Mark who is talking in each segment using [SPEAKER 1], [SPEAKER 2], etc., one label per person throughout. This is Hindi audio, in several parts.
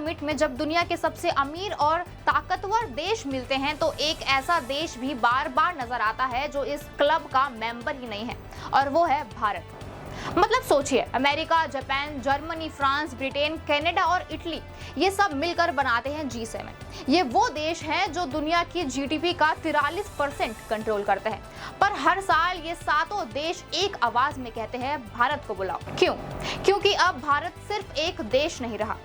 [SPEAKER 1] समिट में जब दुनिया के सबसे अमीर और ताकतवर देश मिलते हैं तो एक ऐसा देश भी बार बार नजर आता है जो इस क्लब का मेंबर ही नहीं है, और वो है भारत। मतलब सोचिए, America, Japan, Germany, France, Britain, Canada और इटली, ये सब मिलकर बनाते हैं G7। ये वो देश हैं जो दुनिया की जीडीपी का 43% कंट्रोल करते हैं। पर हर साल ये सातों देश एक आवाज में कहते हैं भारत को बुलाओ। क्यों? क्योंकि अब भारत सिर्फ एक देश नहीं रहा,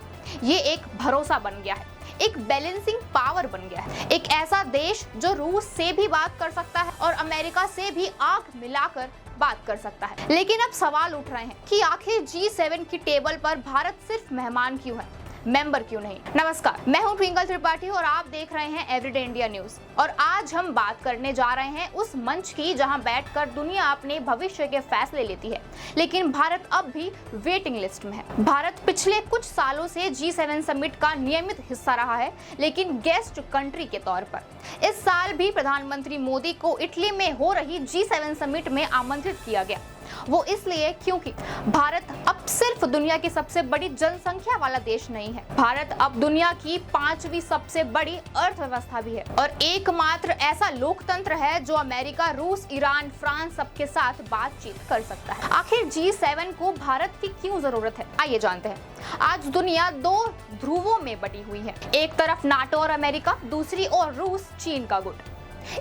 [SPEAKER 1] ये एक भरोसा बन गया है, एक बैलेंसिंग पावर बन गया है, एक ऐसा देश जो रूस से भी बात कर सकता है और अमेरिका से भी आंख मिलाकर बात कर सकता है। लेकिन अब सवाल उठ रहे हैं कि आखिर G7 की टेबल पर भारत सिर्फ मेहमान क्यों है, मेंबर क्यों नहीं? नमस्कार, मैं हूं ट्विंकल त्रिपाठी और आप देख रहे हैं एवरीडे इंडिया न्यूज। और आज हम बात करने जा रहे हैं उस मंच की जहां बैठकर दुनिया अपने भविष्य के फैसले लेती है, लेकिन भारत अब भी वेटिंग लिस्ट में है। भारत पिछले कुछ सालों से G7 समिट का नियमित हिस्सा रहा है, लेकिन गेस्ट कंट्री के तौर पर। इस साल भी प्रधानमंत्री मोदी को इटली में हो रही G7 समिट में आमंत्रित किया गया। वो इसलिए क्योंकि भारत अब सिर्फ दुनिया की सबसे बड़ी जनसंख्या वाला देश नहीं है, भारत अब दुनिया की 5वीं सबसे बड़ी अर्थव्यवस्था भी है और एकमात्र ऐसा लोकतंत्र है जो अमेरिका, रूस, ईरान, फ्रांस सबके साथ बातचीत कर सकता है। आखिर G7 को भारत की क्यों जरूरत है, आइए जानते हैं। आज दुनिया दो ध्रुवों में बटी हुई है, एक तरफ नाटो और अमेरिका, दूसरी ओर रूस, चीन का गुट।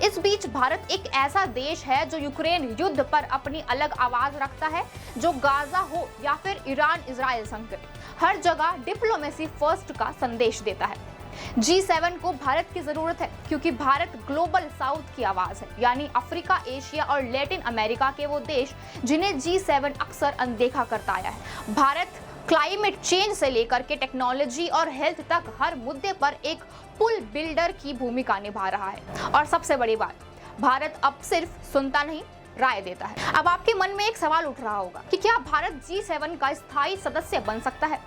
[SPEAKER 1] इस बीच भारत एक ऐसा देश है जो यूक्रेन युद्ध पर अपनी अलग आवाज रखता है, जो गाजा हो या फिर ईरान इजराइल संकट, हर जगह डिप्लोमेसी फर्स्ट का संदेश देता है। G7 को भारत की जरूरत है क्योंकि भारत ग्लोबल साउथ की आवाज है, यानी अफ्रीका, एशिया और लैटिन अमेरिका के वो देश जिन्हें G7 अक्सर अनदेखा करता आया है। भारत क्लाइमेट चेंज से लेकर के टेक्नोलॉजी और हेल्थ तक हर मुद्दे पर एक पुल बिल्डर की भूमिका निभा रहा है। और सबसे बड़ी बात, भारत अब सिर्फ सुनता नहीं, राय देता है। अब आपके मन में एक सवाल उठ रहा होगा कि क्या भारत G7 का स्थायी सदस्य बन सकता है?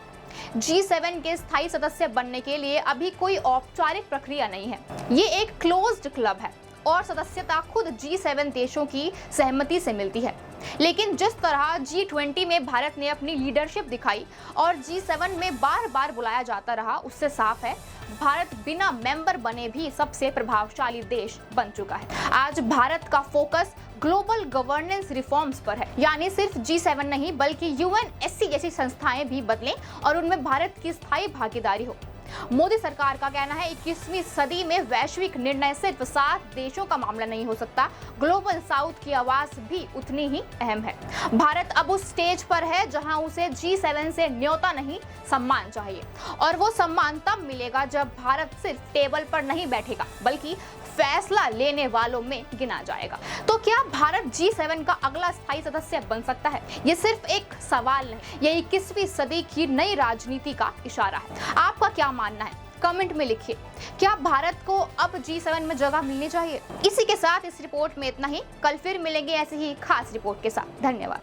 [SPEAKER 1] G7 के स्थायी सदस्य बनने के लिए अभी कोई औपचारिक प्रक्रिया नहीं है। ये एक क्लोज्ड क्लब है और सदस्यता खुद G7 देशों की सहमति से मिलती है। लेकिन जिस तरह G20 में भारत ने अपनी लीडरशिप दिखाई और G7 में बार बार बुलाया जाता रहा, उससे साफ है भारत बिना मेंबर बने भी सबसे प्रभावशाली देश बन चुका है। आज भारत का फोकस ग्लोबल गवर्नेंस रिफॉर्म्स पर है, यानी सिर्फ G7 नहीं बल्कि UNSC जैसी संस्थाएं भी बदलें और उनमें भारत की स्थायी भागीदारी हो। मोदी सरकार का कहना है 21वीं सदी में वैश्विक निर्णय सिर्फ 7 देशों का मामला नहीं हो सकता, ग्लोबल साउथ की आवाज भी उतनी ही अहम है। भारत अब उस स्टेज पर है जहां उसे G7 से न्योता नहीं, सम्मान चाहिए, और वो सम्मान तब मिलेगा जब भारत सिर्फ टेबल पर नहीं बैठेगा बल्कि फैसला लेने वालों में गिना जाएगा। तो क्या भारत G7 का अगला स्थायी सदस्य बन सकता है? ये सिर्फ एक सवाल नहीं, ये 21वीं सदी की नई राजनीति का इशारा है। आपका क्या मानना है? कमेंट में लिखिए। क्या भारत को अब G7 में जगह मिलनी चाहिए? इसी के साथ इस रिपोर्ट में इतना ही। कल फिर मिलेंगे ऐसी ही खास रिपोर्ट के साथ। धन्यवाद।